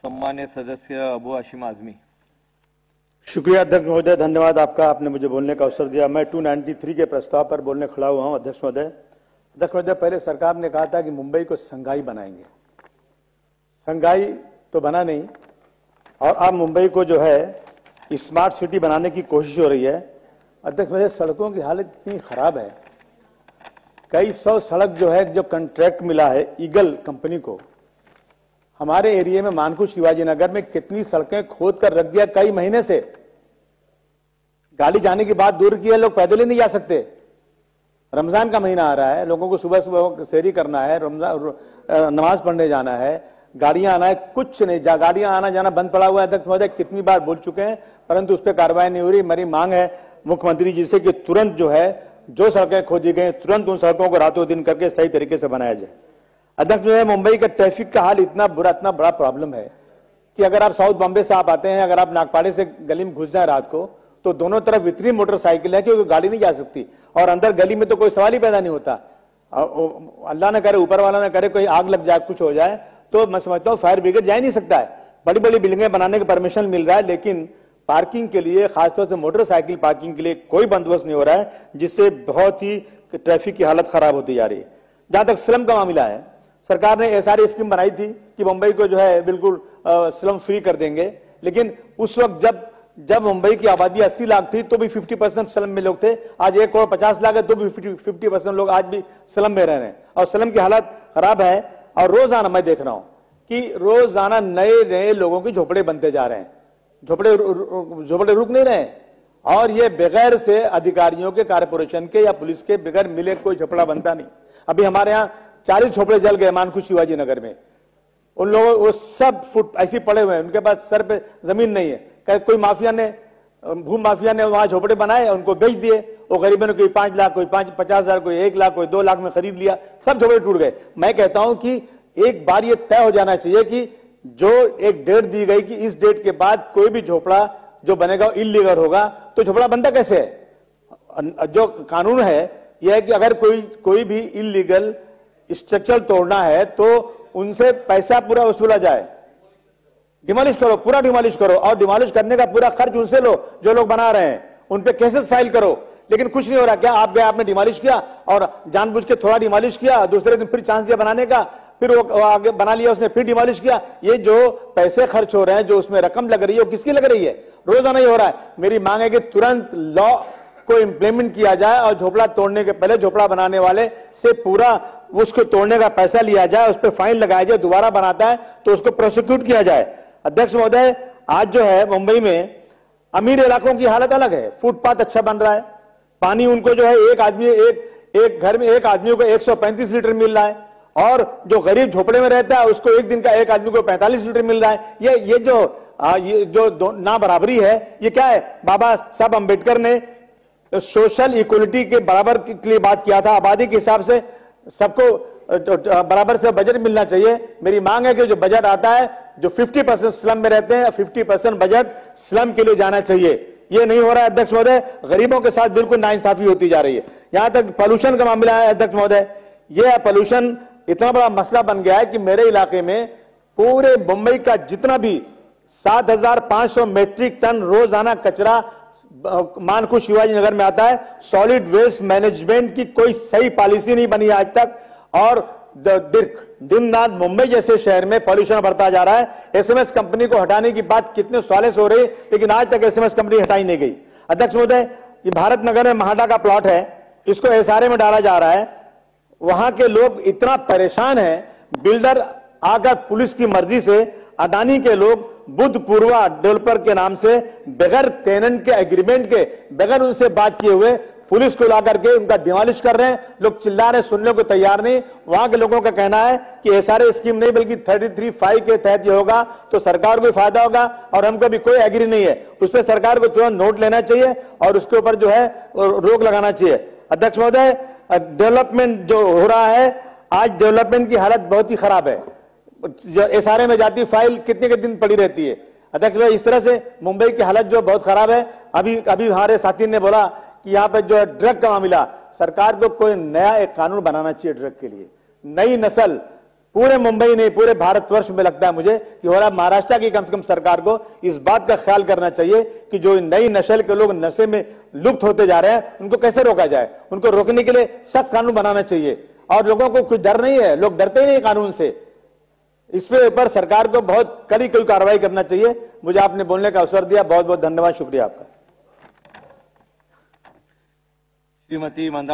सम्मान्य सदस्य अबू हाशिम आजमी। शुक्रिया अध्यक्ष महोदय, धन्यवाद आपका, आपने मुझे बोलने का अवसर दिया। मैं 293 के प्रस्ताव पर बोलने खड़ा हुआ हूं। अध्यक्ष महोदय, पहले सरकार ने कहा था कि मुंबई को संघाई बनाएंगे, संघाई तो बना नहीं, और अब मुंबई को जो है स्मार्ट सिटी बनाने की कोशिश हो रही है। अध्यक्ष महोदय, सड़कों की हालत इतनी खराब है, कई सौ सड़क जो है, जो कॉन्ट्रैक्ट मिला है ईगल कंपनी को, हमारे एरिया में मानकू शिवाजी नगर में कितनी सड़कें खोद कर रख दिया कई महीने से। गाड़ी जाने की बात दूर की है, लोग पैदल ही नहीं जा सकते। रमजान का महीना आ रहा है, लोगों को सुबह सुबह सेहरी करना है, नमाज पढ़ने जाना है, गाड़ियां आना है, कुछ नहीं, गाड़ियां आना जाना बंद पड़ा हुआ है। अध्यक्ष महोदय, कितनी बार बोल चुके हैं, परंतु उस पर कार्रवाई नहीं हो रही। मेरी मांग है मुख्यमंत्री जी से कि तुरंत जो है, जो सड़कें खोदी गई, तुरंत उन सड़कों को रातों दिन करके सही तरीके से बनाया जाए। अध्यक्ष जो है, मुंबई का ट्रैफिक का हाल इतना बड़ा प्रॉब्लम है कि अगर आप साउथ बॉम्बे से आप आते हैं, अगर आप नागपाड़े से गली में घुस जाए रात को, तो दोनों तरफ इतनी मोटरसाइकिल है कि गाड़ी नहीं जा सकती, और अंदर गली में तो कोई सवाल ही पैदा नहीं होता। अल्लाह न करे, ऊपर वाला न करे, कोई आग लग जाए, कुछ हो जाए, तो मैं समझता हूं फायर ब्रिगेड जा ही नहीं सकता है। बड़ी बड़ी बिल्डिंगें बनाने का परमिशन मिल रहा है, लेकिन पार्किंग के लिए, खासतौर से मोटरसाइकिल पार्किंग के लिए कोई बंदोबस्त नहीं हो रहा है, जिससे बहुत ही ट्रैफिक की हालत खराब होती जा रही है। जहां तक स्लम का मामला है, सरकार ने ऐसी स्कीम बनाई थी कि मुंबई को जो है बिल्कुल स्लम फ्री कर देंगे, लेकिन उस वक्त जब मुंबई की आबादी 80 लाख थी तो भी 50% स्लम में लोग थे। आज 1 करोड़ 50 लाख है तो भी 50% लोग आज भी स्लम में रह रहे हैं, और स्लम की हालत खराब है। और रोजाना मैं देख रहा हूं कि रोजाना नए नए लोगों की झोपड़े बनते जा रहे हैं, झोपड़े रुक नहीं रहे हैं, और ये बगैर से अधिकारियों के, कारपोरेशन के या पुलिस के बगैर मिले कोई झोपड़ा बनता नहीं। अभी हमारे यहाँ 40 झोपड़े जल गए मानकू शिवाजी नगर में। उन लोगों, वो सब फुट ऐसे पड़े हुए हैं, उनके पास सर पे जमीन नहीं है। कोई माफिया ने, भूमि माफिया ने वहां झोपड़े बनाए, उनको बेच दिए। वो गरीबों ने कोई 5 लाख, कोई 50,000, कोई 1 लाख, कोई 2 लाख में खरीद लिया, सब झोपड़े टूट गए। मैं कहता हूं कि एक बार ये तय हो जाना चाहिए कि जो एक डेट दी गई कि इस डेट के बाद कोई भी झोपड़ा जो बनेगा इल्लीगल होगा, तो झोपड़ा बनता कैसे है? जो कानून है यह है कि अगर कोई भी इल्लीगल स्ट्रक्चर तोड़ना है तो उनसे पैसा पूरा वसूला जाए। डिमोलिश करो, पूरा डिमोलिश करो, और डिमोलिश करने का पूरा खर्च उनसे लो जो लोग बना रहे हैं, उन पे केसेस फाइल करो। लेकिन कुछ नहीं हो रहा। क्या आप गए, आपने डिमोलिश किया और जानबूझ के थोड़ा डिमोलिश किया, दूसरे दिन फिर चांस दिया बनाने का, फिर वो आगे बना लिया उसने, फिर डिमोलिश किया। ये जो पैसे खर्च हो रहे हैं, जो उसमें रकम लग रही है, वो किसकी लग रही है? रोजाना ही हो रहा है। मेरी मांग है कि तुरंत लॉ को इंप्लीमेंट किया जाए और झोपड़ा तोड़ने के पहले झोपड़ा बनाने वाले से पूरा उसको तोड़ने का पैसा लिया जाए, उस पर फाइन लगाया जाए, दोबारा बनाता है तो उसको प्रोसिक्यूट किया जाए। अध्यक्ष महोदय, आज जो है मुंबई में अमीर इलाकों की हालत अलग है, फुटपाथ अच्छा बन रहा है, पानी उनको जो है एक घर में एक आदमी को 135 लीटर मिल रहा है, और जो गरीब झोपड़े में रहता है उसको एक दिन का एक आदमी को 45 लीटर मिल रहा है। ये जो ना बराबरी है, ये क्या है? बाबा साहब अम्बेडकर ने सोशल इक्वलिटी के बराबर के लिए बात किया था। आबादी के हिसाब से सबको बराबर से बजट मिलना चाहिए। मेरी मांग है कि जो बजट आता है, जो 50% स्लम में रहते हैं, 50% बजट स्लम के लिए जाना चाहिए। ये नहीं हो रहा है अध्यक्ष महोदय, गरीबों के साथ बिल्कुल नाइंसाफी होती जा रही है। यहां तक पॉल्यूशन का मामला है अध्यक्ष महोदय, यह पॉल्यूशन इतना बड़ा मसला बन गया है कि मेरे इलाके में पूरे मुंबई का जितना भी 7,500 मीट्रिक टन रोजाना कचरा मानकू शिवाजी नगर में आता है। सॉलिड वेस्ट मैनेजमेंट की कोई सही पॉलिसी नहीं बनी आज तक, और दिन रात मुंबई जैसे शहर में पॉल्यूशन बढ़ता जा रहा है। एसएमएस कंपनी को हटाने की बात कितने सालों से हो रही, लेकिन आज तक एसएमएस कंपनी हटाई नहीं गई। अध्यक्ष महोदय, ये भारत नगर में महाडा का प्लॉट है, इसको एसआरए में डाला जा रहा है। वहां के लोग इतना परेशान हैं, बिल्डर आकर पुलिस की मर्जी से, अदानी के लोग बुद्ध पूर्वा डेवलपर के नाम से बगैर टेनेंट के एग्रीमेंट के, बगैर उनसे बात किए हुए पुलिस को ला करके उनका डिमोलिश कर रहे हैं। लोग चिल्ला रहे हैं, सुनने को तैयार नहीं। वहां के लोगों का कहना है कि एसआरए स्कीम नहीं बल्कि 33(5) के तहत ये होगा तो सरकार को फायदा होगा, और हमको भी कोई एग्री नहीं है। उस पर सरकार को तुरंत नोट लेना चाहिए और उसके ऊपर जो है रोक लगाना चाहिए। अध्यक्ष महोदय, डेवलपमेंट जो हो रहा है, आज डेवलपमेंट की हालत बहुत ही खराब है। एसआरए में जाती फाइल कितने के दिन पड़ी रहती है। अध्यक्ष भाई, इस तरह से मुंबई की हालत जो बहुत खराब है। अभी हमारे साथी ने बोला कि यहाँ पे जो ड्रग का मामला, सरकार को कोई नया एक कानून बनाना चाहिए ड्रग के लिए। नई नस्ल पूरे मुंबई नहीं, पूरे भारतवर्ष में लगता है मुझे कि हो रहा महाराष्ट्र की कम से कम सरकार को इस बात का ख्याल करना चाहिए कि जो नई नस्ल के लोग नशे में लुप्त होते जा रहे हैं उनको कैसे रोका जाए। उनको रोकने के लिए सख्त कानून बनाना चाहिए और लोगों को कुछ डर नहीं है, लोग डरते ही नहीं कानून से। इस पे ऊपर सरकार को बहुत कड़ी कार्रवाई करना चाहिए। मुझे आपने बोलने का अवसर दिया, बहुत बहुत धन्यवाद, शुक्रिया आपका। श्रीमती मंदा